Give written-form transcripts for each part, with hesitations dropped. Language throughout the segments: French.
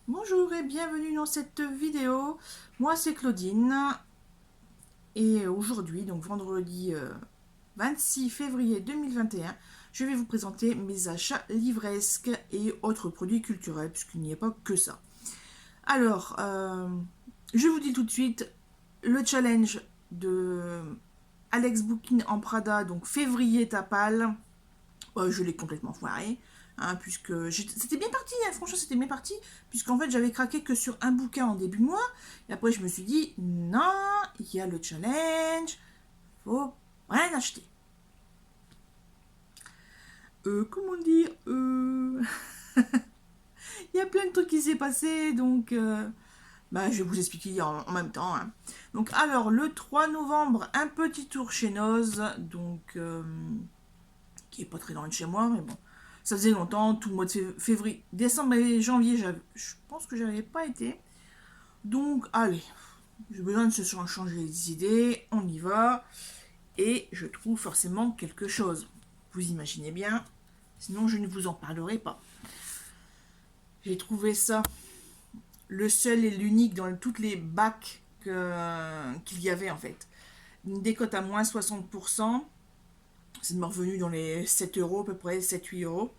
Bonjour et bienvenue dans cette vidéo. Moi c'est Claudine et aujourd'hui, donc vendredi 26 février 2021, je vais vous présenter mes achats livresques et autres produits culturels puisqu'il n'y a pas que ça. Alors, je vous dis tout de suite, le challenge de Alex Bookin en Prada, donc février Tapal, je l'ai complètement foiré. Hein, puisque c'était bien parti, hein, franchement c'était bien parti, puisqu'en fait j'avais craqué que sur un bouquin en début de mois, et après je me suis dit, non, il y a le challenge, faut rien acheter. Comment dire, il y a plein de trucs qui s'est passé, donc je vais vous expliquer en même temps. Hein. Donc alors, le 3 novembre, un petit tour chez Noz, donc qui est pas très loin de chez moi, mais bon, ça faisait longtemps, tout le mois de février, décembre et janvier, je pense que j'avais pas été. Donc, allez, j'ai besoin de se changer les idées, on y va, et je trouve forcément quelque chose. Vous imaginez bien, sinon je ne vous en parlerai pas. J'ai trouvé ça, le seul et l'unique dans toutes les bacs qu'il y avait en fait. Une décote à moins 60%, c'est revenu dans les 7 euros à peu près, 7-8 euros.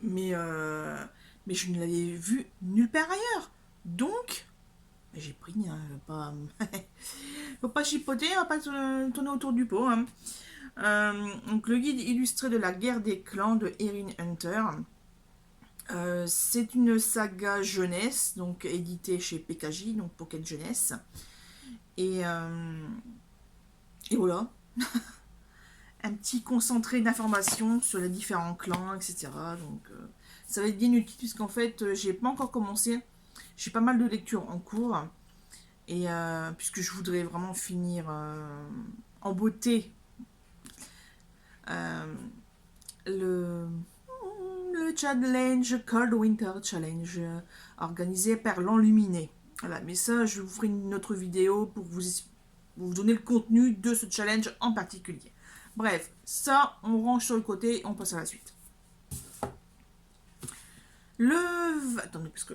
mais, euh, mais je ne l'avais vu nulle part ailleurs. Donc, j'ai pris, hein, pas, faut pas chipoter, on va pas tourner autour du pot. Hein. Donc, le guide illustré de la guerre des clans de Erin Hunter. C'est une saga jeunesse, donc éditée chez PKJ, donc Pocket Jeunesse. Et, euh, et voilà, un petit concentré d'informations sur les différents clans, etc. Donc, ça va être bien utile puisqu'en fait, j'ai pas encore commencé. J'ai pas mal de lectures en cours et puisque je voudrais vraiment finir en beauté euh, le le challenge Cold Winter Challenge organisé par l'Enluminé. Voilà, mais ça, je vous ferai une autre vidéo pour vous donner le contenu de ce challenge en particulier. Bref, ça, on range sur le côté et on passe à la suite. Attendez, parce que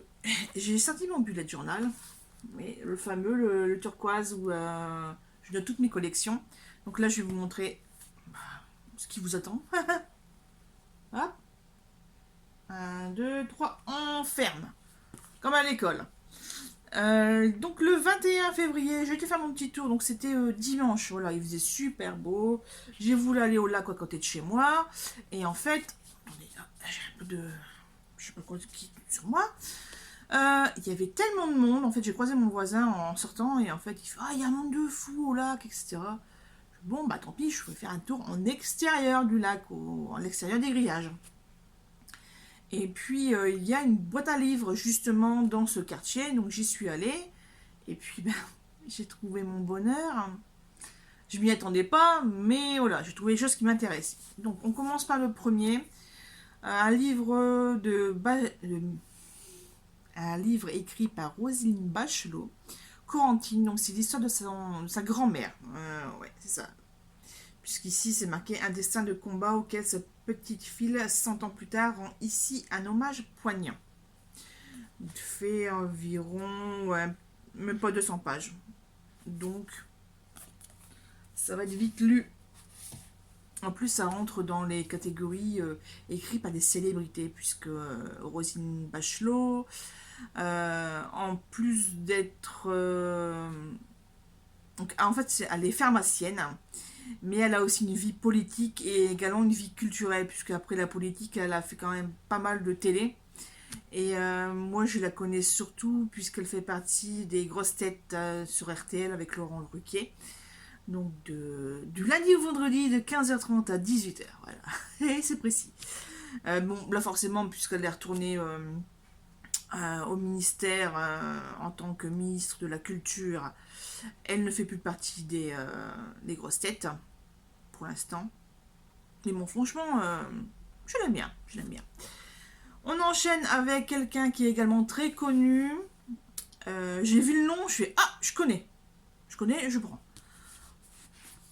j'ai sorti mon bullet journal, mais le fameux, le turquoise où je note toutes mes collections. Donc là, je vais vous montrer ce qui vous attend. Hop, 1, 2, 3, on ferme. Comme à l'école. Donc le 21 février, j'ai été faire mon petit tour, donc c'était dimanche, voilà, il faisait super beau. J'ai voulu aller au lac à côté de chez moi, et en fait, attendez, j'ai un peu de, je sais pas quoi qui sur moi. Il y avait tellement de monde, en fait, j'ai croisé mon voisin en sortant, et en fait, il fait ah il y a un monde de fou au lac, etc. Bon bah tant pis, je vais faire un tour en extérieur du lac, en l'extérieur des grillages. Et puis, il y a une boîte à livres justement dans ce quartier, donc j'y suis allée. Et puis, ben, j'ai trouvé mon bonheur. Je m'y attendais pas, mais voilà, j'ai trouvé des choses qui m'intéressent. Donc, on commence par le premier. Un livre un livre écrit par Roselyne Bachelot, Corentine. Donc, c'est l'histoire de sa grand-mère. Ouais, c'est ça. Puisqu'ici, c'est marqué un destin de combat auquel cette petite fille, 100 ans plus tard, rend ici un hommage poignant. Il fait environ, ouais, même pas 200 pages. Donc, ça va être vite lu. En plus, ça rentre dans les catégories écrites par des célébrités, puisque Roselyne Bachelot, en plus d'être... donc, en fait, elle est pharmacienne, mais elle a aussi une vie politique et également une vie culturelle, puisque après la politique, elle a fait quand même pas mal de télé. Et moi, je la connais surtout puisqu'elle fait partie des grosses têtes sur RTL avec Laurent Ruquier. Donc, du lundi au vendredi de 15h30 à 18h. Voilà. Et c'est précis. Bon, là, forcément, puisqu'elle est retournée au ministère en tant que ministre de la Culture, elle ne fait plus partie des grosses têtes pour l'instant. Mais bon, franchement, je l'aime bien. Je l'aime bien. On enchaîne avec quelqu'un qui est également très connu. J'ai vu le nom, je fais ah, je connais. Je connais, je prends.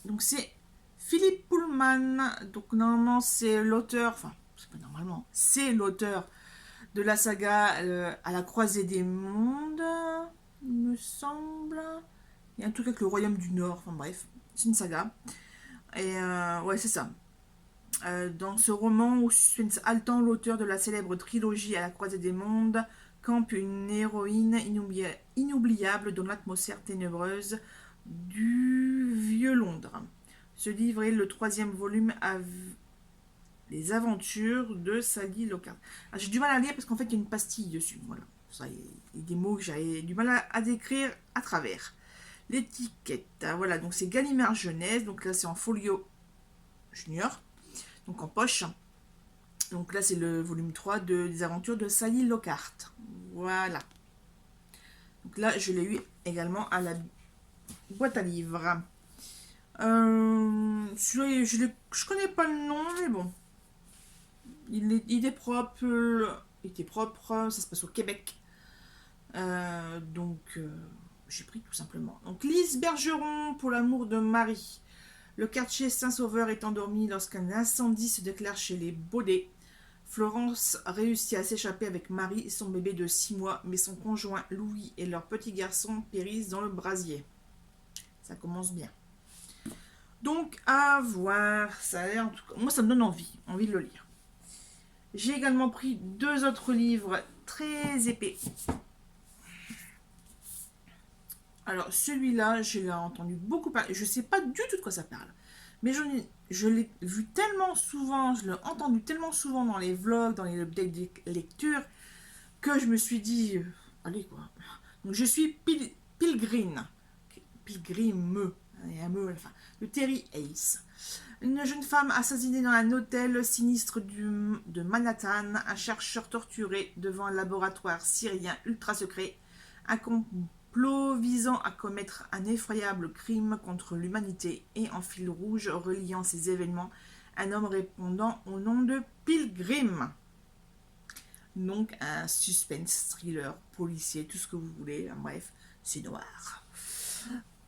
Donc c'est Philippe Pullman. Donc normalement c'est l'auteur, enfin c'est pas normalement, c'est l'auteur de la saga à la croisée des mondes, il me semble. Il y a un truc avec le royaume du Nord, enfin bref, c'est une saga. Et ouais, c'est ça. Dans ce roman au suspense haletant, l'auteur de la célèbre trilogie à la croisée des mondes campe une héroïne inoubliable dans l'atmosphère ténébreuse du vieux Londres. Ce livre est le troisième volume à les aventures de Sally Lockhart. Ah, j'ai du mal à lire parce qu'en fait il y a une pastille dessus. Voilà. Ça, il y a des mots que j'avais du mal à décrire à travers. L'étiquette, ah, voilà, donc c'est Gallimard Jeunesse, donc là c'est en folio junior, donc en poche. Donc là c'est le volume 3 des aventures de Sally Lockhart. Voilà. Donc là je l'ai eu également à la boîte à livres. Je connais pas le nom, mais bon. Il est propre. Il était propre, ça se passe au Québec. J'ai pris tout simplement. Donc Lise Bergeron pour l'amour de Marie. Le quartier Saint-Sauveur est endormi lorsqu'un incendie se déclare chez les Baudet. Florence réussit à s'échapper avec Marie et son bébé de 6 mois, mais son conjoint Louis et leur petit garçon périssent dans le brasier. Ça commence bien. Donc à voir, ça a l'air en tout cas, moi ça me donne envie de le lire. J'ai également pris 2 autres livres très épais. Alors celui-là, je l'ai entendu beaucoup parler. Je ne sais pas du tout de quoi ça parle. Mais je l'ai vu tellement souvent, je l'ai entendu tellement souvent dans les vlogs, dans les updates de lecture, que je me suis dit, allez quoi. Donc je suis Pilgrim. Pilgrim, il y a un me à la fin. De Terry Ace. Une jeune femme assassinée dans un hôtel sinistre de Manhattan, un chercheur torturé devant un laboratoire syrien ultra secret, un complot visant à commettre un effroyable crime contre l'humanité et en fil rouge reliant ces événements, un homme répondant au nom de Pilgrim. Donc un suspense, thriller, policier, tout ce que vous voulez, bref, c'est noir.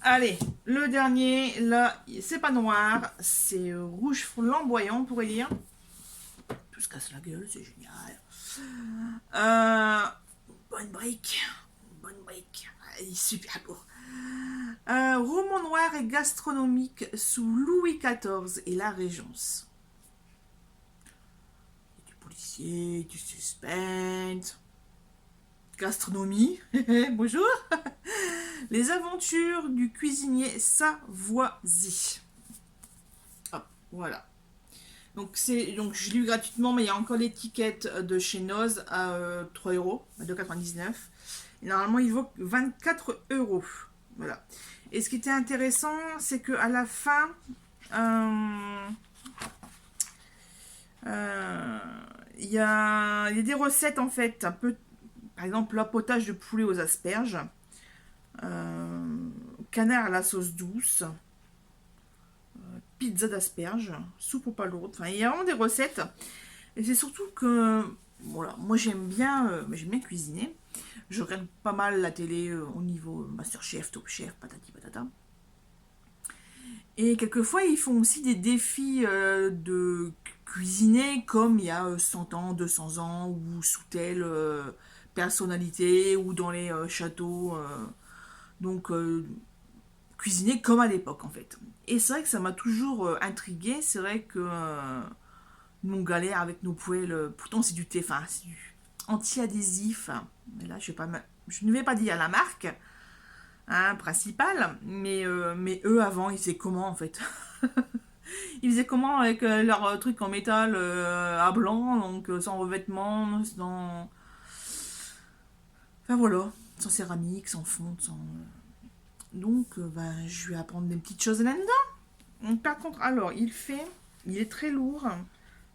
Allez, le dernier, là, c'est pas noir, c'est rouge flamboyant, on pourrait dire. Tout se casse la gueule, c'est génial. Bonne brique. Il est super beau. Roman noir et gastronomique sous Louis XIV et la Régence. Du policier, du suspense. Gastronomie, bonjour. Les aventures du cuisinier Savoisy. Hop, voilà. Donc je l'ai eu gratuitement, mais il y a encore l'étiquette de chez Noz à 3 euros, à 2,99 €. Et normalement, il vaut 24 €. Voilà. Et ce qui était intéressant, c'est qu'à la fin, il y a des recettes en fait, un peu, par exemple, le potage de poulet aux asperges, canard à la sauce douce, pizza d'asperges, soupe aux palourdes. Enfin, il y a vraiment des recettes. Et c'est surtout que, voilà, moi j'aime bien cuisiner. Je regarde pas mal la télé au niveau Masterchef, Top Chef, patati patata. Et quelquefois, ils font aussi des défis de cuisiner comme il y a 100 ans, 200 ans, ou sous telle personnalité, ou dans les châteaux. Donc, cuisiner comme à l'époque, en fait. Et c'est vrai que ça m'a toujours intrigué. C'est vrai que nous, on galère avec nos poêles. Pourtant, c'est du Tefal, c'est du anti-adhésif. Mais là, je ne vais pas dire la marque principale, mais eux, avant, ils faisaient comment, en fait? Ils faisaient comment avec leur truc en métal à blanc, donc sans revêtement, sans... Enfin voilà, sans céramique, sans fonte, sans... Donc, je vais apprendre des petites choses là-dedans. Donc, par contre, alors, il est très lourd.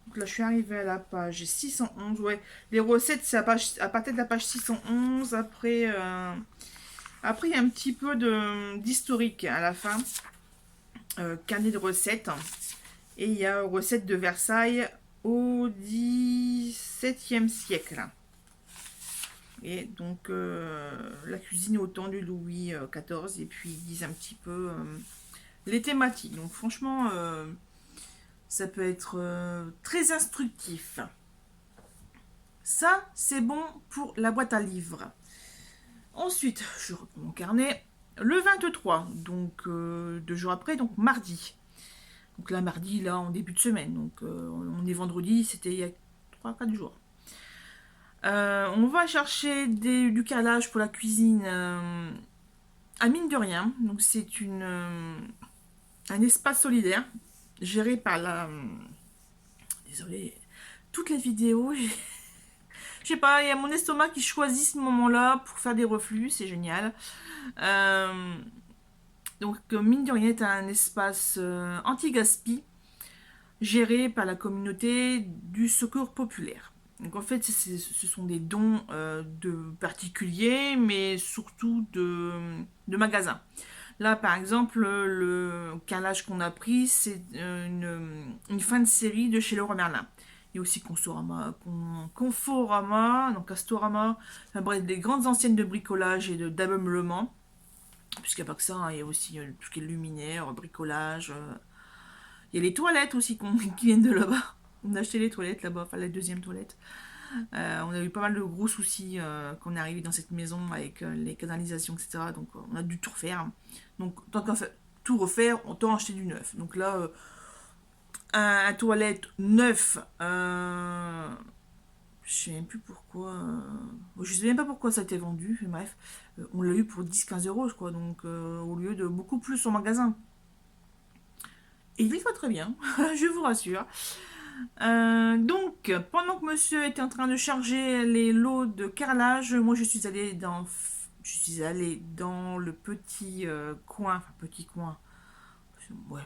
Donc là, je suis arrivée à la page 611. Ouais, les recettes, c'est à partir de la page 611. Après, il y a un petit peu d'historique à la fin. Carnet de recettes. Et il y a recettes de Versailles au XVIIe siècle. Et donc, la cuisine au temps du Louis XIV. Et puis, ils disent un petit peu les thématiques. Donc, franchement, ça peut être très instructif. Ça, c'est bon pour la boîte à livres. Ensuite, je reprends mon carnet. Le 23, donc 2 jours après, donc mardi. Donc là, mardi, là, en début de semaine. Donc on est vendredi, c'était il y a 3 4 jours. On va chercher du carrelage pour la cuisine à mine de rien. Donc c'est un espace solidaire géré par la... désolé, toutes les vidéos, je sais pas, il y a mon estomac qui choisit ce moment-là pour faire des reflux, c'est génial. Euh, donc mine de rien, c'est un espace anti-gaspi géré par la communauté du secours populaire. Donc en fait, ce sont des dons de particuliers, mais surtout de magasins. Là, par exemple, le carrelage qu'on a pris, c'est une fin de série de chez Leroy Merlin. Il y a aussi Conforama, donc Castorama, enfin, bref, des grandes anciennes de bricolage et d'ameublement. Puisqu'il n'y a pas que ça, hein, il y a aussi tout ce qui est luminaire, bricolage. Il y a les toilettes aussi qui viennent de là-bas. On a acheté les toilettes là-bas, enfin la deuxième toilette. On a eu pas mal de gros soucis quand on est arrivé dans cette maison avec les canalisations, etc. Donc on a dû tout refaire. Donc tant qu'à tout refaire, autant acheter du neuf. Donc là, un toilette neuf, je sais même plus pourquoi. Je sais même pas pourquoi ça a été vendu, mais bref. On l'a eu pour 10 15 euros, je crois. Donc au lieu de beaucoup plus en magasin. Et il va très bien, je vous rassure. Donc, pendant que monsieur était en train de charger les lots de carrelage, moi je suis allée dans le petit coin, enfin petit coin, ouais,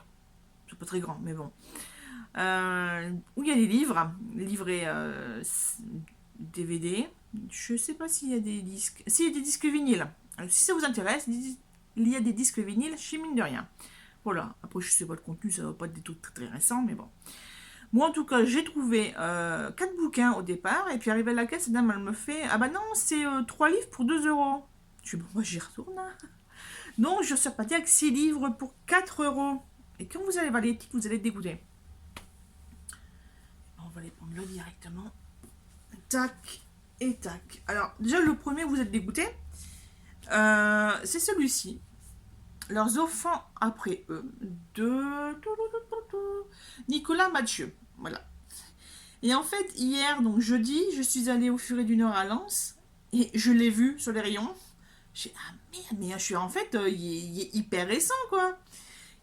c'est pas très grand, mais bon, où il y a des livres, livrés DVD. Je sais pas s'il y a des disques, s'il y a des disques vinyles. Alors, si ça vous intéresse, il y a des disques vinyles chez Mine de Rien. Voilà, après je sais pas le contenu, ça va pas être des trucs très, très récents, mais bon. Moi, en tout cas, j'ai trouvé 4 bouquins au départ. Et puis, arrivé à la caisse, la dame, elle me fait: ah bah non, c'est 3 livres pour 2 euros. Je dis: bon, moi, j'y retourne, hein. Non, je suis repartie avec 6 livres pour 4 euros. Et quand vous allez voir les titres, vous allez être dégoûté. On va les prendre là directement. Tac et tac. Alors, déjà, le premier, vous êtes dégoûté. C'est celui-ci. Leurs enfants après eux. De Nicolas Mathieu. Voilà. Et en fait, hier, donc jeudi, je suis allée au Furet du Nord à Lens et je l'ai vu sur les rayons. J'ai dit: ah merde, mais je suis en fait, il est hyper récent, quoi.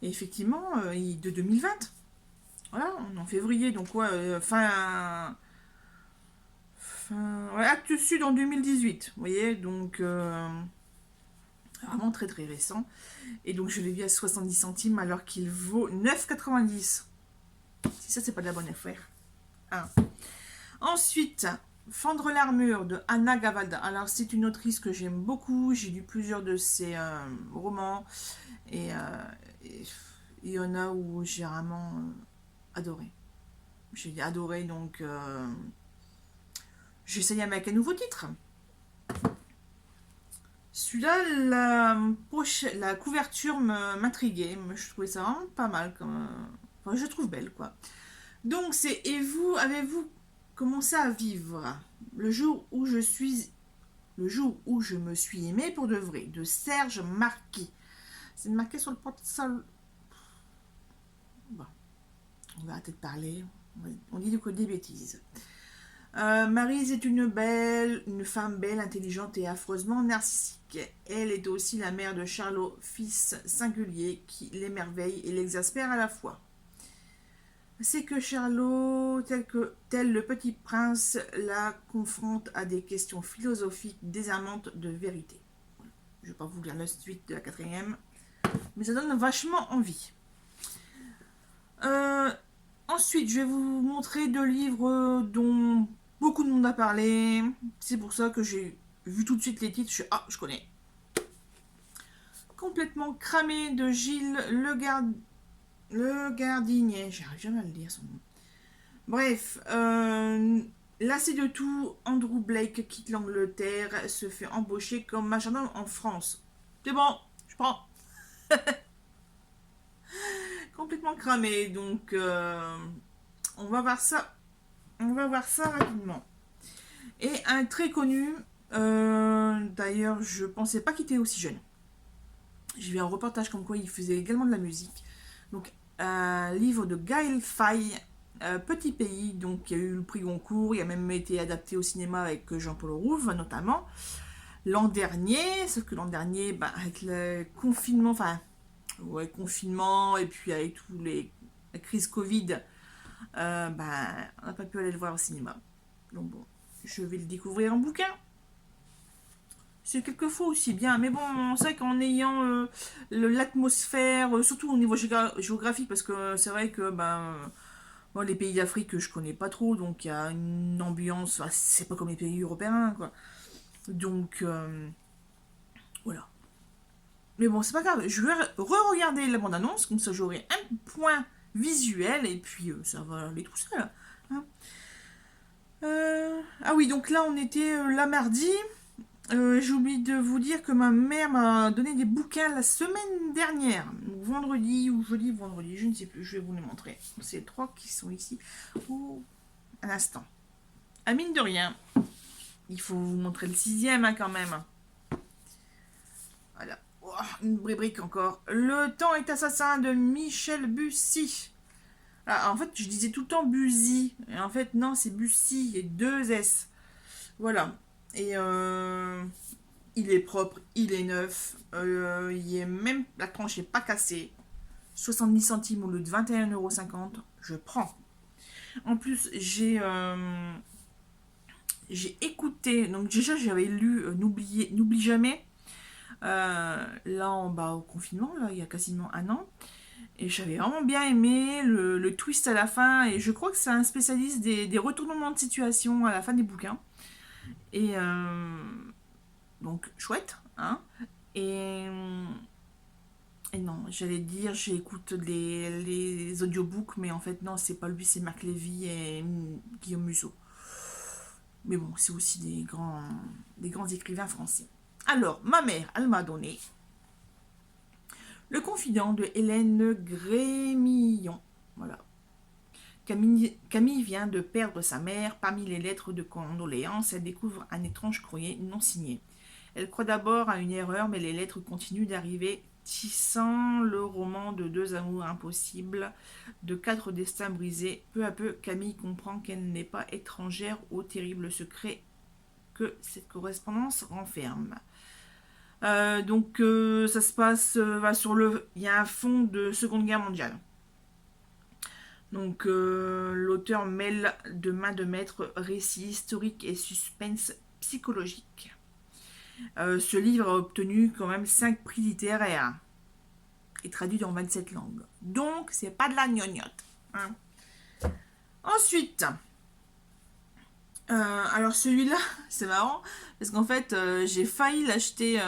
Et effectivement, il est de 2020. Voilà, on est en février, donc ouais, ouais, Actes Sud en 2018. Vous voyez, donc vraiment très très récent. Et donc je l'ai vu à 70 centimes alors qu'il vaut 9,90. Si ça, c'est pas de la bonne affaire. Ah. Ensuite, Fendre l'armure de Anna Gavalda. Alors, c'est une autrice que j'aime beaucoup. J'ai lu plusieurs de ses romans. Et il y en a où j'ai vraiment adoré. J'ai adoré, donc j'ai essayé avec un nouveau titre. Celui-là, la couverture m'intriguait. Je trouvais ça vraiment pas mal. Enfin, je trouve belle, quoi. Donc, c'est: et vous, avez-vous commencé à vivre le jour où je me suis aimée pour de vrai, de Serge Marquis. C'est marqué sur le porte-sol. Bon, on va arrêter de parler. On dit des bêtises. Maryse est une femme belle, intelligente et affreusement narcissique. Elle est aussi la mère de Charlot, fils singulier qui l'émerveille et l'exaspère à la fois. C'est que Charlot, tel le petit prince, la confronte à des questions philosophiques désarmantes de vérité. Je ne vais pas vous lire la suite de la 4e, mais ça donne vachement envie. Ensuite, je vais vous montrer 2 livres dont beaucoup de monde a parlé. C'est pour ça que j'ai vu tout de suite les titres. Je connais. Complètement cramé de Gilles Le Gardinier. J'arrive jamais à le dire son nom. Bref, lassé de tout, Andrew Blake quitte l'Angleterre, se fait embaucher comme majordome en France. C'est bon, je prends. Complètement cramé, donc on va voir ça rapidement. Et un très connu, d'ailleurs, je pensais pas qu'il était aussi jeune. J'ai vu un reportage comme quoi il faisait également de la musique. Donc, un livre de Gaël Faye, Petit Pays, donc il y a eu le prix Goncourt, il a même été adapté au cinéma avec Jean-Paul Rouve notamment. L'an dernier, sauf que l'an dernier, bah, avec le confinement, enfin, ouais, confinement, et puis avec tous les la crise Covid, bah, on n'a pas pu aller le voir au cinéma. Donc bon, je vais le découvrir en bouquin. C'est quelquefois aussi bien, mais bon, c'est vrai qu'en ayant l'atmosphère, surtout au niveau géographique, parce que c'est vrai que ben, moi, les pays d'Afrique, je connais pas trop, donc il y a une ambiance, enfin, c'est pas comme les pays européens, quoi. Donc, voilà. Mais bon, c'est pas grave, je vais re-regarder la bande-annonce, comme ça j'aurai un point visuel, et puis ça va aller tout seul. Hein. Ah oui, donc là on était là mardi. J'ai oublié de vous dire que ma mère m'a donné des bouquins la semaine dernière. Vendredi ou jeudi, vendredi, je ne sais plus, je vais vous les montrer. C'est les trois qui sont ici. Oh, un instant. Ah, mine de rien, il faut vous montrer le sixième hein, quand même. Voilà. Oh, une brique encore. Le temps est assassin de Michel Bussy. Ah, en fait, je disais tout le temps Bussy. Et en fait, non, c'est Bussy et deux S. Voilà. Et il est propre, il est neuf. Il est même, la tranche n'est pas cassée. 70 centimes au lieu de 21,50 €. Je prends. En plus, j'ai écouté. Donc, déjà, j'avais lu N'oublie jamais. Là, en bas au confinement, là, il y a quasiment un an. Et j'avais vraiment bien aimé le twist à la fin. Et je crois que c'est un spécialiste des retournements de situation à la fin des bouquins. Et donc, chouette. Hein. Et, et non, j'allais dire, j'écoute les audiobooks, mais en fait, non, c'est pas lui, c'est Marc Lévy et Guillaume Musso. Mais bon, c'est aussi des grands écrivains français. Alors, ma mère, elle m'a donné Le confident de Hélène Grémillon. Voilà. Camille vient de perdre sa mère. Parmi les lettres de condoléances, elle découvre un étrange courrier non signé. Elle croit d'abord à une erreur, mais les lettres continuent d'arriver, tissant le roman de deux amours impossibles, de quatre destins brisés. Peu à peu, Camille comprend qu'elle n'est pas étrangère au terrible secret que cette correspondance renferme. Donc ça se passe sur le... Il y a un fond de Seconde Guerre mondiale. Donc l'auteur mêle de main de maître récits historiques et suspense psychologique. Ce livre a obtenu quand même 5 prix littéraires et traduit dans 27 langues. Donc c'est pas de la gnognotte. Hein. Ensuite, alors celui-là, c'est marrant parce qu'en fait j'ai failli l'acheter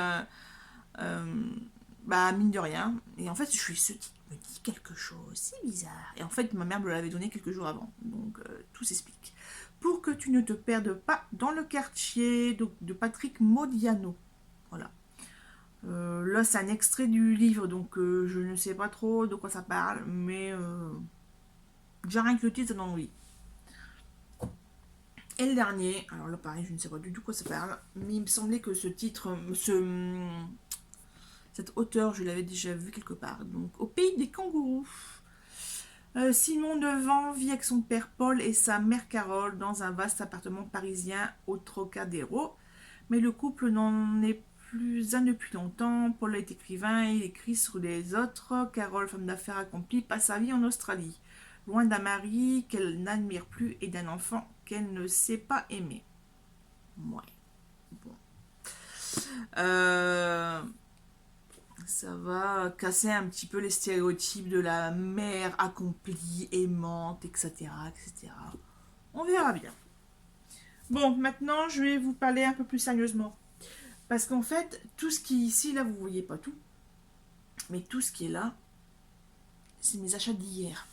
mine de rien. Et en fait, ce titre me dit quelque chose, c'est bizarre. Et en fait, ma mère me l'avait donné quelques jours avant. Donc, tout s'explique. Pour que tu ne te perdes pas dans le quartier de Patrick Modiano. Voilà. Là, c'est un extrait du livre, donc je ne sais pas trop de quoi ça parle, mais déjà rien que le titre, ça donne envie. Et le dernier, alors là pareil, je ne sais pas du tout de quoi ça parle, mais il me semblait que ce titre, cette auteure, je l'avais déjà vu quelque part. Donc, au pays des kangourous. Simon Devant vit avec son père Paul et sa mère Carole dans un vaste appartement parisien au Trocadéro. Mais le couple n'en est plus un depuis longtemps. Paul est écrivain et il écrit sur les autres. Carole, femme d'affaires accomplie, passe sa vie en Australie. Loin d'un mari qu'elle n'admire plus et d'un enfant qu'elle ne sait pas aimer. Ouais. Bon. Ça va casser un petit peu les stéréotypes de la mère accomplie, aimante, etc., etc. On verra bien. Bon, maintenant, je vais vous parler un peu plus sérieusement. Parce qu'en fait, tout ce qui est ici, là, vous voyez pas tout. Mais tout ce qui est là, c'est mes achats d'hier.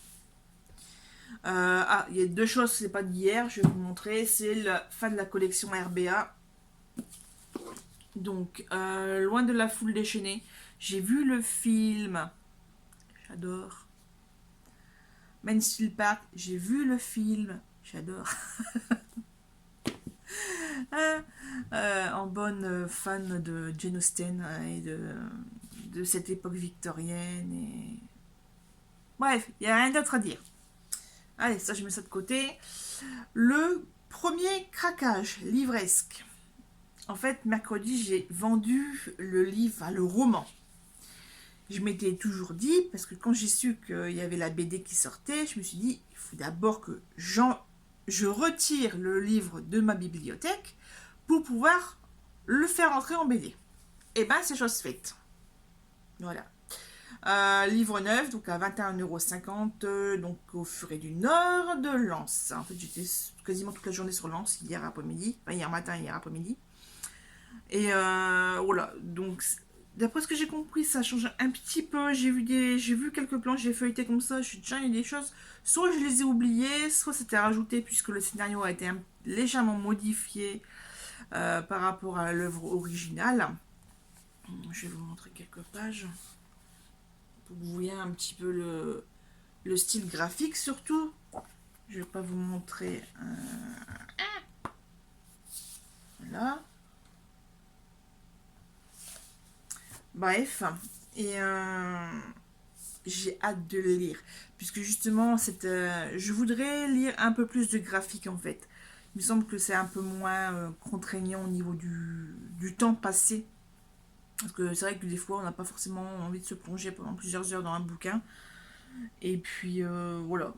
Il y a deux choses, c'est pas d'hier, je vais vous montrer. C'est la fin de la collection RBA. Donc, loin de la foule déchaînée, j'ai vu le film. J'adore. Mansfield Park, j'ai vu le film. J'adore. En bonne fan de Jane Austen et de cette époque victorienne. Et... Bref, il n'y a rien d'autre à dire. Allez, ça, je mets ça de côté. Le premier craquage livresque. En fait, mercredi, j'ai vendu le livre, enfin, le roman. Je m'étais toujours dit, parce que quand j'ai su qu'il y avait la BD qui sortait, je me suis dit, il faut d'abord que je retire le livre de ma bibliothèque pour pouvoir le faire entrer en BD. Et ben, c'est chose faite. Voilà. Livre neuf, donc à 21,50 €, donc au Furet du Nord de Lens. En fait, j'étais quasiment toute la journée sur Lens hier après-midi, enfin hier matin, hier après-midi. Et voilà, donc d'après ce que j'ai compris, ça change un petit peu. J'ai vu quelques planches, j'ai feuilleté comme ça, je suis déjà, il y a des choses. Soit je les ai oubliées, soit c'était rajouté puisque le scénario a été légèrement modifié par rapport à l'œuvre originale. Je vais vous montrer quelques pages pour que vous voyez un petit peu le style graphique surtout. Je vais pas vous montrer. Voilà. Bref. Et j'ai hâte de le lire. Puisque justement, je voudrais lire un peu plus de graphique en fait. Il me semble que c'est un peu moins contraignant au niveau du temps passé. Parce que c'est vrai que des fois, on n'a pas forcément envie de se plonger pendant plusieurs heures dans un bouquin. Et puis voilà,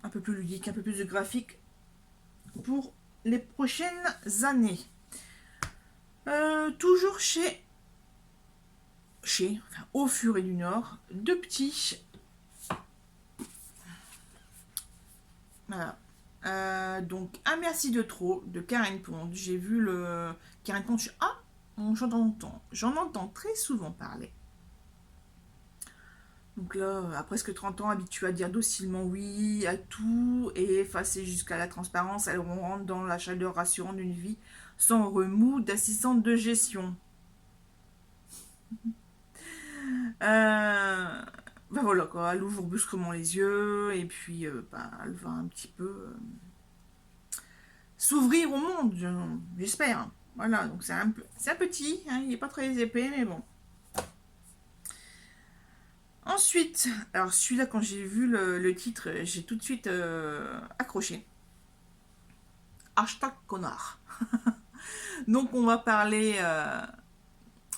un peu plus ludique, un peu plus de graphique pour les prochaines années. Toujours enfin, au Furet du Nord, deux petits. Voilà. Donc, un merci de trop de Karen Pond. J'ai vu le Karen Pond. J'en entends très souvent parler. Donc là, à presque 30 ans, habitué à dire docilement oui à tout et effacé jusqu'à la transparence, elle rentre dans la chaleur rassurante d'une vie sans remous d'assistante de gestion. Ben voilà quoi, elle ouvre brusquement les yeux et puis elle va un petit peu s'ouvrir au monde, j'espère. Voilà, donc c'est un petit, hein, il n'est pas très épais, mais bon. Ensuite, alors celui-là, quand j'ai vu le titre, j'ai tout de suite accroché. Hashtag connard. Donc on va parler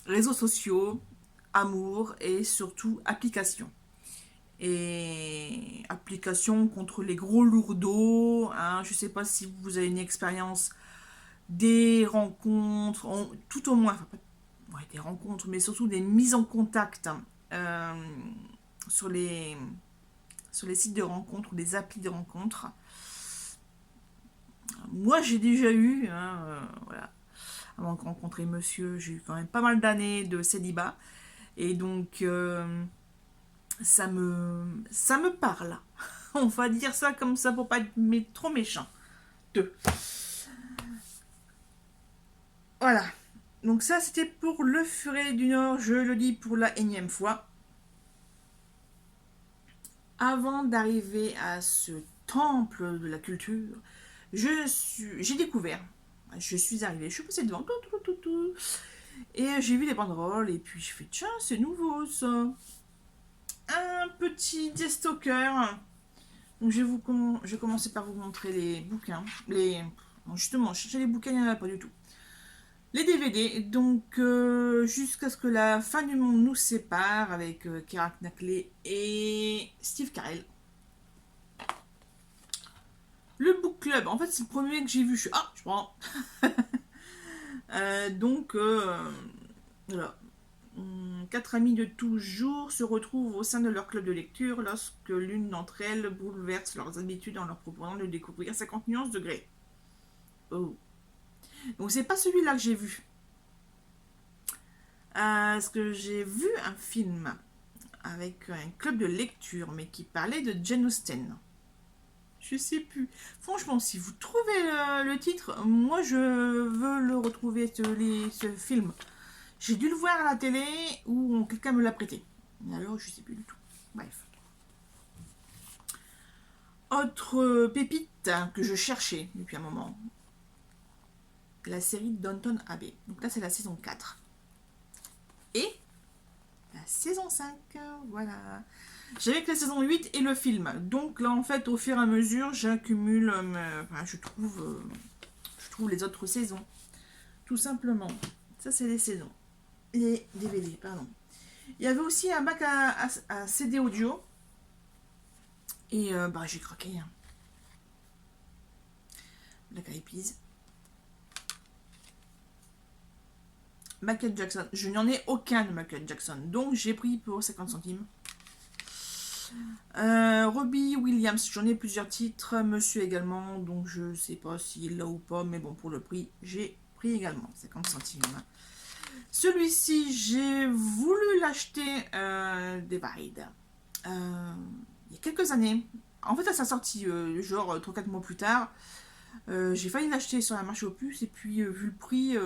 réseaux sociaux, amour et surtout applications. Et applications contre les gros lourdeaux. Hein, je ne sais pas si vous avez une expérience des rencontres, tout au moins, enfin, ouais, des rencontres, mais surtout des mises en contact euh, sur, les, sur les sites de rencontres ou des applis de rencontres. Moi, j'ai déjà eu, hein, voilà, avant de rencontrer monsieur, j'ai eu quand même pas mal d'années de célibat. Et donc, ça me parle. On va dire ça comme ça pour pas être trop méchant. Deux. Voilà. Donc ça, c'était pour le Furet du Nord. Je le dis pour la énième fois. Avant d'arriver à ce temple de la culture, j'ai découvert. Je suis arrivée, je suis passée devant, et j'ai vu les banderoles, et puis je fais, tiens, c'est nouveau ça. Un petit Destoker. Donc je vais commencer par vous montrer les bouquins. Bon, justement, chez les bouquins, il n'y en a pas du tout. Les DVD, donc jusqu'à ce que la fin du monde nous sépare avec Keira Knightley et Steve Carell. Le book club, en fait c'est le premier que j'ai vu, je prends. Donc voilà. Quatre amies de toujours se retrouvent au sein de leur club de lecture lorsque l'une d'entre elles bouleverse leurs habitudes en leur proposant de découvrir 50 nuances de Grey. Oh. Donc c'est pas celui-là que j'ai vu. Parce que j'ai vu un film avec un club de lecture, mais qui parlait de Jane Austen. Je sais plus. Franchement, si vous trouvez le titre, moi je veux le retrouver, ce film. J'ai dû le voir à la télé ou quelqu'un me l'a prêté. Alors, je sais plus du tout. Bref. Autre pépite que je cherchais depuis un moment. la série Downton Abbey. Donc là, c'est la saison 4. Et la saison 5, voilà. J'avais que la saison 8 et le film. Donc là, en fait, au fur et à mesure, j'accumule, enfin, je trouve les autres saisons. Tout simplement. Ça, c'est les saisons. Les DVD, pardon. Il y avait aussi un bac à CD audio. Et bah, j'ai craqué. Hein. Black Eyed Peas. Michael Jackson. Je n'en ai aucun de Michael Jackson. Donc, j'ai pris pour 50 centimes. Robbie Williams. J'en ai plusieurs titres. Monsieur également. Donc, je sais pas s'il l'a ou pas. Mais bon, pour le prix, j'ai pris également. 50 centimes. Celui-ci, j'ai voulu l'acheter Divide. Il y a quelques années. En fait, à sa sortie, genre 3-4 mois plus tard, j'ai failli l'acheter sur la marché aux puces. Et puis, vu le prix,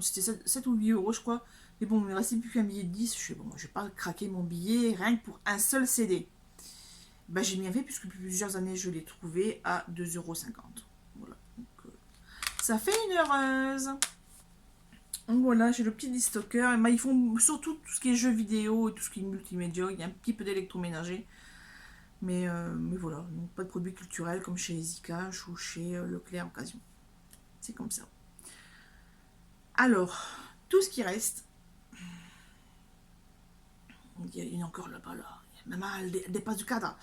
c'était 7 ou 8 euros, je crois. Mais bon, il ne restait plus qu'un billet de 10. Je sais, bon, je vais pas craquer mon billet rien que pour un seul CD. Bah, j'ai bien fait, puisque depuis plusieurs années, je l'ai trouvé à 2,50 €. Voilà. Donc, ça fait une heureuse. Donc voilà, j'ai le petit distocker. Bah, ils font surtout tout ce qui est jeux vidéo et tout ce qui est multimédia. Il y a un petit peu d'électroménager. Mais voilà, donc pas de produits culturels comme chez Zcash ou chez Leclerc Occasion. C'est comme ça. Alors, tout ce qui reste. Il y en a encore là-bas, là. Même elle dépasse du cadre.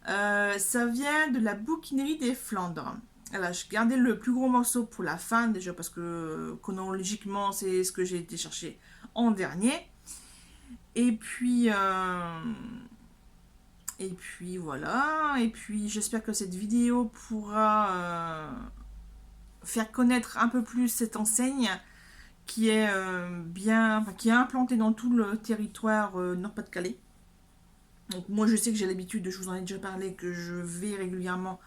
Ça vient de la bouquinerie des Flandres. Alors, je gardais le plus gros morceau pour la fin, déjà parce que chronologiquement, c'est ce que j'ai été chercher en dernier. Et puis voilà. Et puis j'espère que cette vidéo pourra faire connaître un peu plus cette enseigne qui est qui est implantée dans tout le territoire Nord-Pas-de-Calais. Donc moi je sais que j'ai l'habitude, je vous en ai déjà parlé, que je vais régulièrement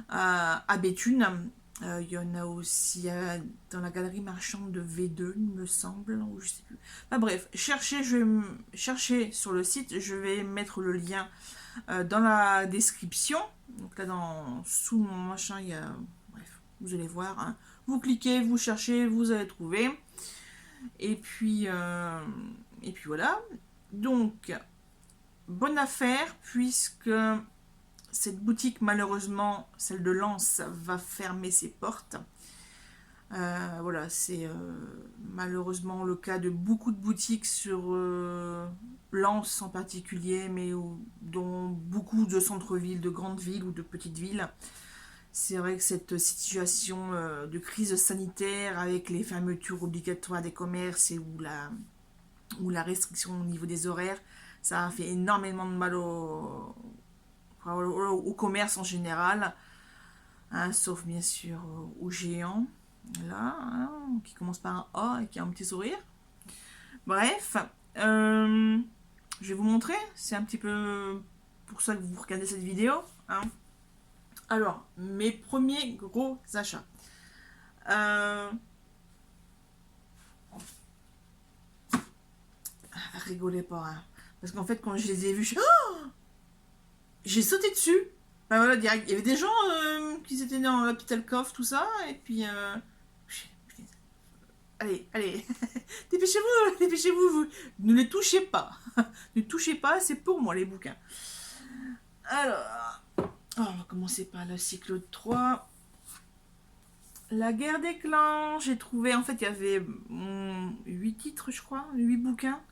à Béthune. Il y en a aussi dans la galerie marchande de V2, il me semble, ou je sais plus. Enfin bref, je vais chercher sur le site, je vais mettre le lien dans la description. Donc là, sous mon machin, il y a... Bref, vous allez voir. Hein. Vous cliquez, vous cherchez, vous allez trouver. Et puis voilà. Donc, bonne affaire, puisque cette boutique, malheureusement, celle de Lens, va fermer ses portes. Voilà, c'est malheureusement le cas de beaucoup de boutiques sur Lens en particulier, mais dont beaucoup de centres-villes, de grandes villes ou de petites villes. C'est vrai que cette situation de crise sanitaire avec les fermetures obligatoires des commerces et ou la restriction au niveau des horaires, ça a fait énormément de mal au commerce en général, hein, sauf bien sûr aux géants, là, hein, qui commence par un A et qui a un petit sourire. Bref, je vais vous montrer, c'est un petit peu pour ça que vous regardez cette vidéo. Hein. Alors, mes premiers gros achats. Rigolez pas, hein. Parce qu'en fait, quand je les ai vus, j'ai sauté dessus. Enfin, voilà, direct. Il y avait des gens qui étaient dans la petite alcôve, tout ça, et puis... Allez, allez, dépêchez-vous, dépêchez-vous, vous. Ne les touchez pas. Ne touchez pas, c'est pour moi les bouquins. Alors, on va commencer par le cycle 3. La guerre des clans, j'ai trouvé, en fait, il y avait 8 titres, je crois, 8 bouquins.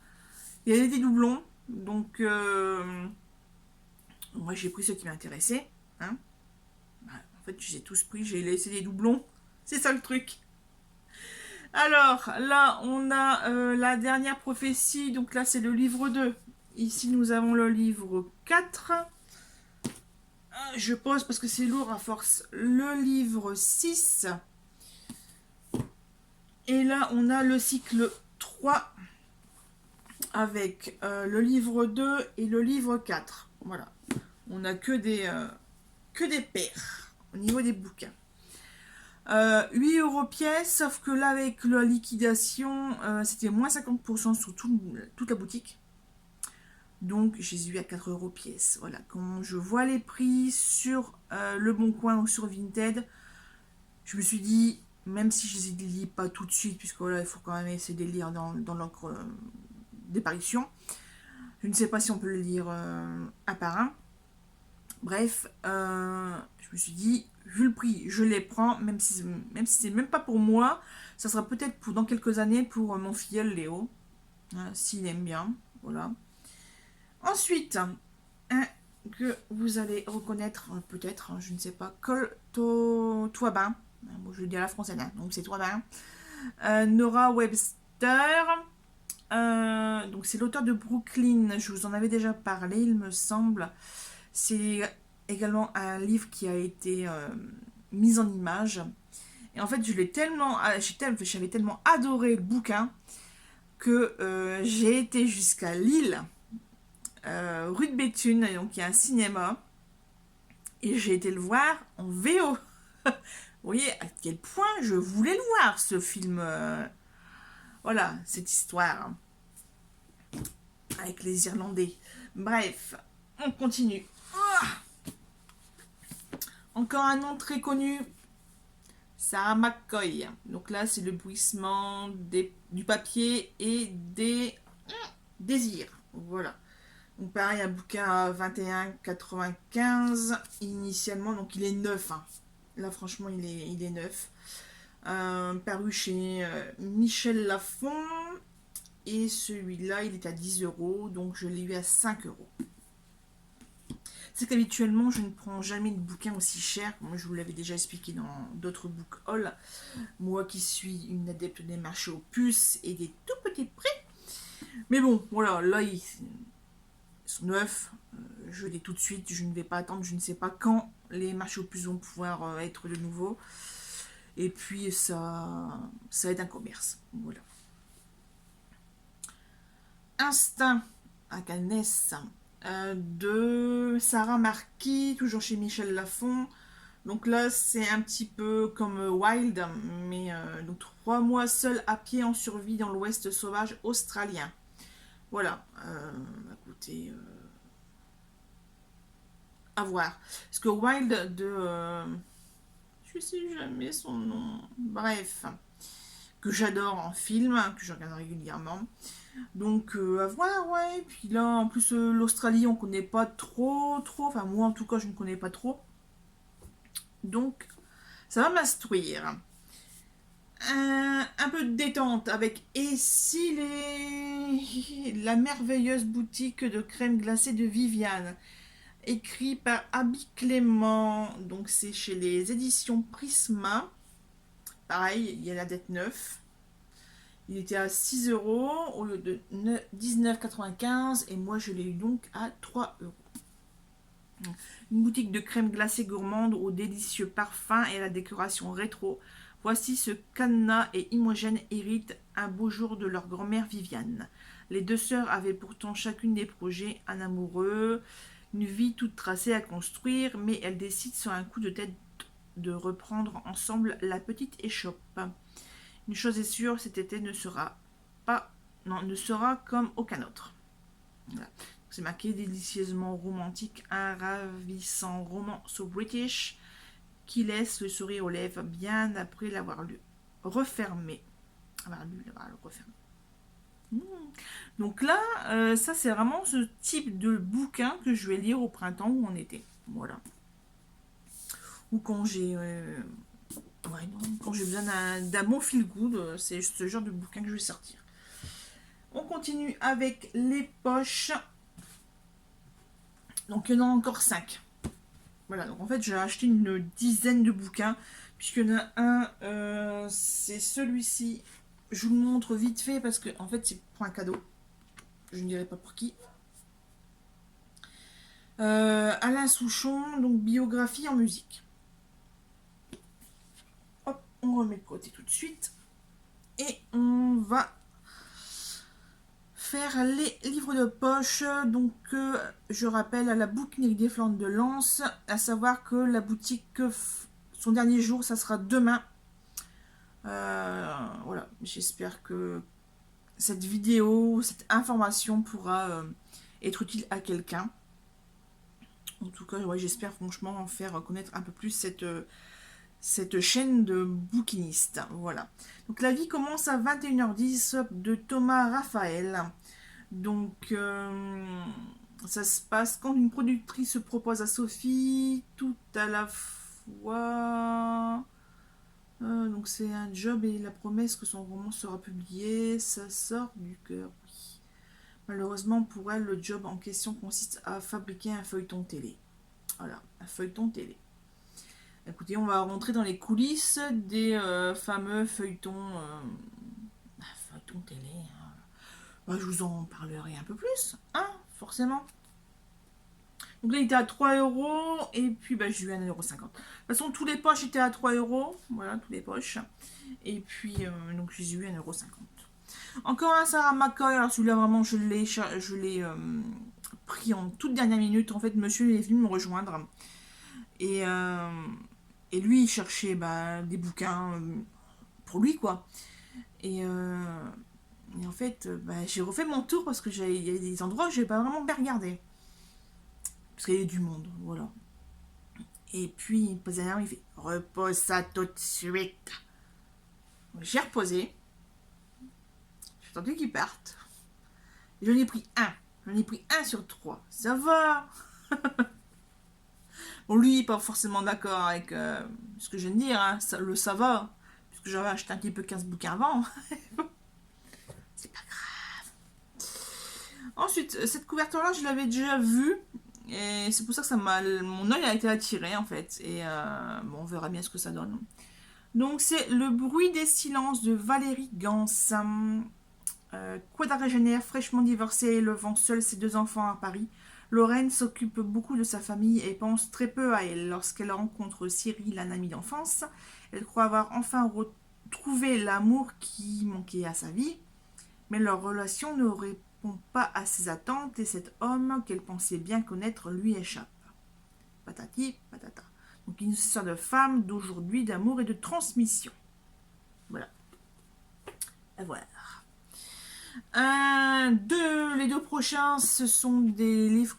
Il y avait des doublons, donc moi j'ai pris ceux qui m'intéressaient. Hein. En fait, j'ai tous pris, j'ai laissé des doublons. C'est ça le truc. Alors, là, on a la dernière prophétie. Donc là, c'est le livre 2. Ici, nous avons le livre 4. Je pose parce que c'est lourd à force. Le livre 6. Et là, on a le cycle 3 avec le livre 2 et le livre 4. Voilà. On n'a que des paires au niveau des bouquins. 8 € pièce, sauf que là avec la liquidation, c'était moins 50% sur toute la boutique. Donc j'ai eu à 4 € pièce. Voilà, quand je vois les prix sur Le Bon Coin ou sur Vinted, je me suis dit, même si je les lis pas tout de suite, puisque voilà, il faut quand même essayer de les lire dans l'ordre d'apparition. Je ne sais pas si on peut le lire un par un. Bref, je me suis dit, vu le prix, je les prends, même si c'est même pas pour moi, ça sera peut-être pour dans quelques années pour mon filleul Léo, hein, s'il aime bien, voilà. Ensuite, un que vous allez reconnaître, peut-être, je ne sais pas, Toibin, bon, je le dis à la française, hein, donc c'est Toibin, Nora Webster, donc c'est l'auteur de Brooklyn, je vous en avais déjà parlé, il me semble. C'est également un livre qui a été mis en image. Et en fait, j'avais tellement adoré le bouquin que j'ai été jusqu'à Lille, rue de Béthune, et donc il y a un cinéma, et j'ai été le voir en VO. Vous voyez à quel point je voulais le voir, ce film. Voilà, cette histoire avec les Irlandais. Bref, on continue. Encore un nom très connu, Sarah McCoy. Donc là, c'est le bruissement du papier et des désirs. Voilà. Donc pareil, un bouquin à 21,95 initialement. Donc il est neuf. Hein. Là, franchement, il est neuf. Paru chez Michel Lafon. Et celui-là, il est à 10 euros. Donc je l'ai eu à 5 euros. C'est qu'habituellement, je ne prends jamais de bouquins aussi chers. Moi, je vous l'avais déjà expliqué dans d'autres book hauls. Moi qui suis une adepte des marchés aux puces et des tout petits prix. Mais bon, voilà, là, ils sont neufs. Je l'ai tout de suite. Je ne vais pas attendre. Je ne sais pas quand les marchés aux puces vont pouvoir être de nouveau. Et puis, ça est un commerce. Voilà. Instinct à Cannes. De Sarah Marquis, toujours chez Michel Lafon. Donc là, c'est un petit peu comme Wild, mais donc 3 mois seul à pied en survie dans l'ouest sauvage australien. Voilà, écoutez, à voir. Parce que Wild de... je sais jamais son nom. Bref, que j'adore en film, que je regarde régulièrement. Donc à voir, ouais. Puis là, en plus, l'Australie, on connaît pas trop. Enfin, moi, en tout cas, je ne connais pas trop. Donc, ça va m'instruire. Un peu de détente avec Et si la merveilleuse boutique de crème glacée de Viviane. Écrit par Abby Clément. Donc, c'est chez les éditions Prisma. Pareil, il y a la dette 9. Il était à 6 euros au lieu de 19,95 et moi je l'ai eu donc à 3 euros. Une boutique de crème glacée gourmande aux délicieux parfums et à la décoration rétro. Voici ce qu'Anna et Imogen héritent un beau jour de leur grand-mère Viviane. Les deux sœurs avaient pourtant chacune des projets, un amoureux, une vie toute tracée à construire, mais elles décident sur un coup de tête de reprendre ensemble la petite échoppe. Une chose est sûre, cet été ne sera comme aucun autre. Voilà. C'est marqué délicieusement romantique, un ravissant roman so british qui laisse le sourire aux lèvres bien après l'avoir lu. Refermé. L'avoir refermé. Donc là, ça c'est vraiment ce type de bouquin que je vais lire au printemps ou en été. Voilà. Ou quand j'ai quand j'ai besoin d'un bon feel good, c'est ce genre de bouquin que je vais sortir. On continue avec les poches. Donc il y en a encore 5. Voilà, donc en fait j'ai acheté une dizaine de bouquins. Puisqu'il y en a un, c'est celui-ci. Je vous le montre vite fait parce que en fait c'est pour un cadeau. Je ne dirai pas pour qui. Alain Souchon, donc biographie en musique. Hop, on remet de côté tout de suite. Et on va faire les livres de poche. Donc je rappelle à la bouquinerie des Flandres de Lens, à savoir que la boutique, son dernier jour, ça sera demain. Voilà, j'espère que cette vidéo, cette information pourra être utile à quelqu'un. En tout cas, ouais, j'espère franchement faire connaître un peu plus cette chaîne de bouquinistes. Voilà. Donc la vie commence à 21h10 de Thomas Raphaël. Donc ça se passe quand une productrice se propose à Sophie tout à la fois. Donc c'est un job et la promesse que son roman sera publié. Ça sort du cœur, oui. Malheureusement pour elle, le job en question consiste à fabriquer un feuilleton télé. Voilà, un feuilleton télé. Écoutez, on va rentrer dans les coulisses des fameux feuilletons télé. Hein. Bah, je vous en parlerai un peu plus, hein, forcément. Donc là, il était à 3 euros et puis bah, j'ai eu 1,50 €. De toute façon, tous les poches étaient à 3 euros. Voilà, tous les poches. Et puis, donc j'ai eu 1,50 €. Encore un Sarah McCoy. Alors celui-là, vraiment, je l'ai pris en toute dernière minute. En fait, monsieur est venu me rejoindre. Et, euh, et lui, il cherchait des bouquins pour lui, quoi. Et, en fait, j'ai refait mon tour parce que il y a des endroits où je n'ai pas vraiment bien regardé. Parce qu'il y a du monde, voilà. Et puis, il pose derrière, il fait repose ça tout de suite. J'ai reposé. J'ai attendu qu'il parte. J'en ai pris un. J'en ai pris un sur 3. Ça va. Bon, lui, il n'est pas forcément d'accord avec ce que je viens de dire. Hein. Ça va. Puisque j'avais acheté un petit peu 15 bouquins avant. C'est pas grave. Ensuite, cette couverture-là, je l'avais déjà vue. Et c'est pour ça que mon œil a été attiré, en fait. Et bon, on verra bien ce que ça donne. Donc, c'est Le bruit des silences de Valérie Gans. Quadragénaire, fraîchement divorcée, élevant seule ses 2 enfants à Paris, Lorraine s'occupe beaucoup de sa famille et pense très peu à elle. Lorsqu'elle rencontre Cyril, un ami d'enfance, elle croit avoir enfin retrouvé l'amour qui manquait à sa vie, mais leur relation ne répond pas à ses attentes et cet homme qu'elle pensait bien connaître lui échappe. Patati, patata. Donc une histoire de femme, d'aujourd'hui, d'amour et de transmission. Voilà. À voir. Les 2 prochains, ce sont des livres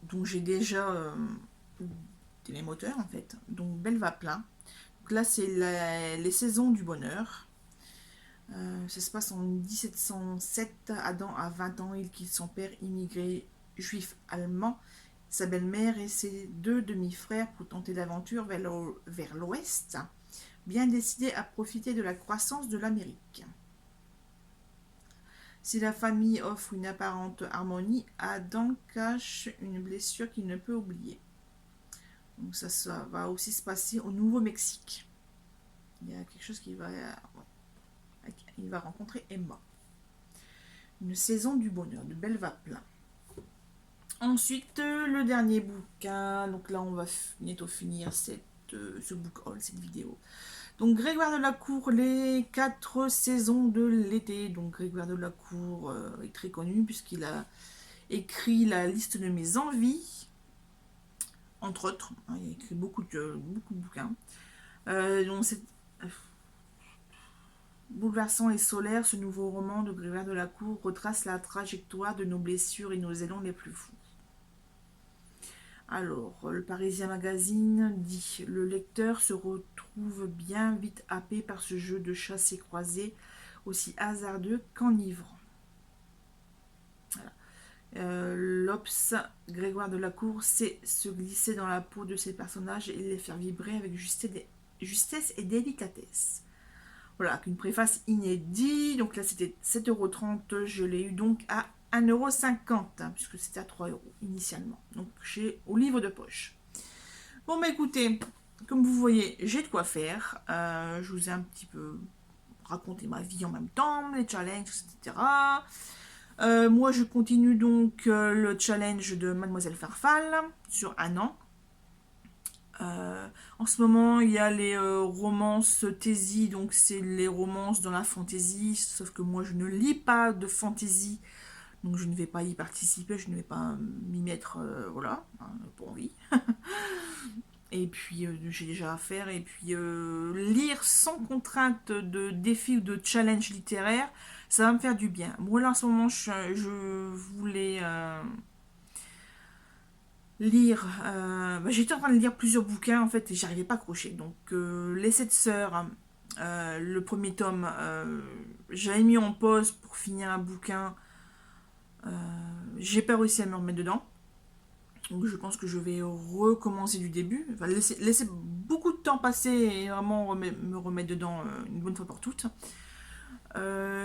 dont j'ai déjà des mêmes auteurs en fait. Donc Belle va plein. Donc là, c'est les saisons du bonheur. Ça se passe en 1707. Adam a 20 ans, il quitte son père immigré juif allemand, sa belle-mère et ses 2 demi-frères pour tenter l'aventure vers l'ouest, bien décidé à profiter de la croissance de l'Amérique. Si la famille offre une apparente harmonie, Adam cache une blessure qu'il ne peut oublier. Donc ça va aussi se passer au Nouveau-Mexique. Il y a quelque chose il va rencontrer Emma. Une saison du bonheur, de Belle va plein. Ensuite, le dernier bouquin. Donc là, on va bientôt finir ce book haul, cette vidéo. Donc Grégoire de la Cour, les 4 saisons de l'été. Donc Grégoire de la Cour est très connu puisqu'il a écrit la liste de mes envies, entre autres. Il a écrit beaucoup de bouquins. Donc c'est bouleversant et solaire, ce nouveau roman de Grégoire de la Cour retrace la trajectoire de nos blessures et nos élans les plus fous. Alors, le Parisien Magazine dit « Le lecteur se retrouve bien vite happé par ce jeu de chassé-croisé aussi hasardeux qu'enivrant. » Voilà. L'Obs, Grégoire de la Cour sait se glisser dans la peau de ses personnages et les faire vibrer avec justesse et délicatesse. Voilà, qu'une préface inédite. Donc là, c'était 7,30 €. Je l'ai eu donc à 1,50 €, puisque c'était à 3 € initialement. Donc, au livre de poche. Bon, écoutez, comme vous voyez, j'ai de quoi faire. Je vous ai un petit peu raconté ma vie en même temps, les challenges, etc. Moi, je continue donc le challenge de Mademoiselle Farfalle sur 1 an. En ce moment, il y a les romances Tasy, donc c'est les romances dans la fantasy, sauf que moi je ne lis pas de fantasy, donc je ne vais pas y participer, je ne vais pas m'y mettre, voilà, hein, pas envie. Et puis j'ai déjà à faire, et puis lire sans contrainte de défi ou de challenge littéraire, ça va me faire du bien. Moi là en ce moment, je voulais lire. J'étais en train de lire plusieurs bouquins en fait et j'arrivais pas à accrocher. Donc Les Sept Sœurs, le premier tome, j'avais mis en pause pour finir un bouquin. Euh, j'ai pas réussi à me remettre dedans. Donc je pense que je vais recommencer du début. Enfin, laisser beaucoup de temps passer et vraiment me remettre dedans une bonne fois pour toutes.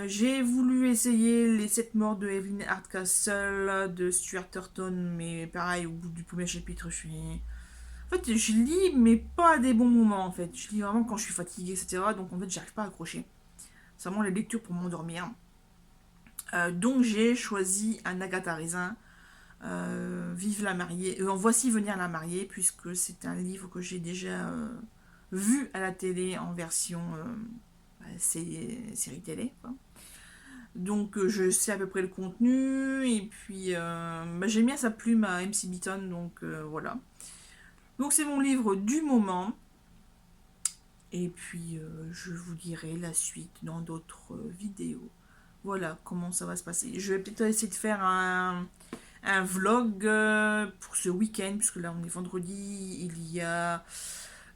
J'ai voulu essayer Les Sept Morts de Evelyn Hardcastle de Stuart Turton, mais pareil, au bout du premier chapitre, je suis. En fait, je lis, mais pas à des bons moments, en fait. Je lis vraiment quand je suis fatiguée, etc. Donc, en fait, j'arrive pas à accrocher. C'est vraiment la lecture pour m'endormir. Donc, j'ai choisi un Agatha Raisin, Vive la mariée. Voici venir la mariée, puisque c'est un livre que j'ai déjà vu à la télé en version série télé, quoi. Donc je sais à peu près le contenu et puis j'aime bien sa plume à MC Beaton, donc voilà. Donc c'est mon livre du moment et puis je vous dirai la suite dans d'autres vidéos. Voilà comment ça va se passer. Je vais peut-être essayer de faire un vlog pour ce week-end puisque là on est vendredi, il y a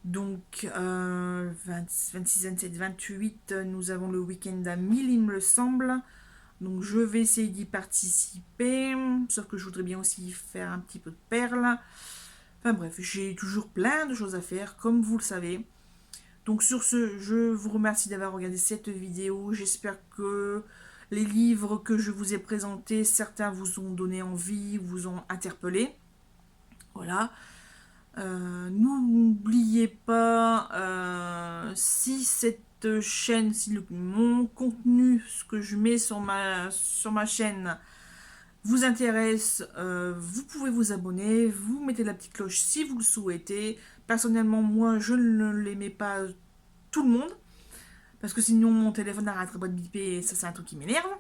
donc 26, 27, 28, nous avons le week-end à 1000 il me semble. Donc je vais essayer d'y participer, sauf que je voudrais bien aussi faire un petit peu de perles. Enfin bref, j'ai toujours plein de choses à faire, comme vous le savez. Donc sur ce, je vous remercie d'avoir regardé cette vidéo. J'espère que les livres que je vous ai présentés, certains vous ont donné envie, vous ont interpellé. Voilà. N'oubliez pas, si cette chaîne, si mon contenu, ce que je mets sur ma chaîne vous intéresse, vous pouvez vous abonner, vous mettez la petite cloche si vous le souhaitez. Personnellement, moi, je ne les mets pas tout le monde, parce que sinon mon téléphone n'arrêterait pas de biper et ça c'est un truc qui m'énerve.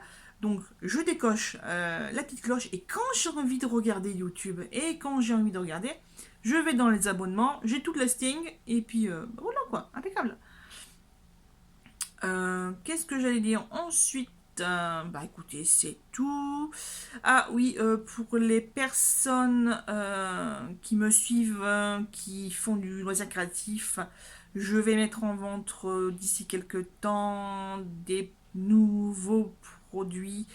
Donc je décoche la petite cloche et quand j'ai envie de regarder YouTube et quand j'ai envie de regarder, je vais dans les abonnements, j'ai tout le listing et puis voilà quoi, impeccable. Qu'est-ce que j'allais dire ensuite? Écoutez, c'est tout. Ah oui, pour les personnes qui me suivent, qui font du loisir créatif, je vais mettre en vente d'ici quelques temps des nouveaux produits,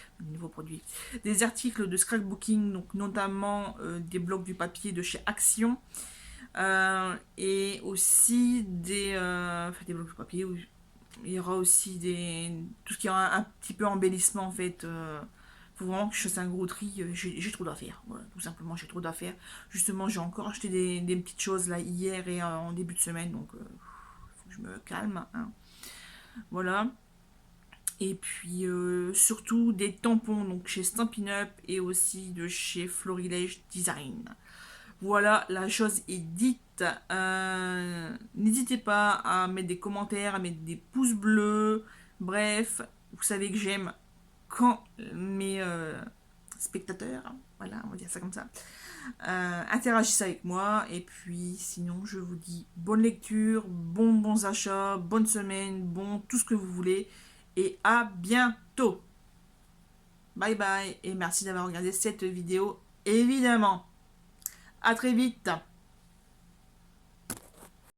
des articles de scrapbooking, donc notamment des blocs du papier de chez Action, et aussi des blocs de papier. Il y aura aussi tout ce qui est un petit peu embellissement en fait. Faut vraiment que je fasse un gros tri. J'ai trop d'affaires. Voilà, tout simplement, j'ai trop d'affaires. Justement, j'ai encore acheté des petites choses là hier et en début de semaine, donc faut que je me calme, hein. Voilà. Et puis surtout des tampons donc chez Stampin' Up et aussi de chez Florilège Design. Voilà, la chose est dite. N'hésitez pas à mettre des commentaires, à mettre des pouces bleus. Bref, vous savez que j'aime quand mes spectateurs, voilà, on va dire ça comme ça, interagissent avec moi. Et puis, sinon, je vous dis bonne lecture, bons achats, bonne semaine, bon tout ce que vous voulez. Et à bientôt. Bye bye et merci d'avoir regardé cette vidéo, évidemment. À très vite.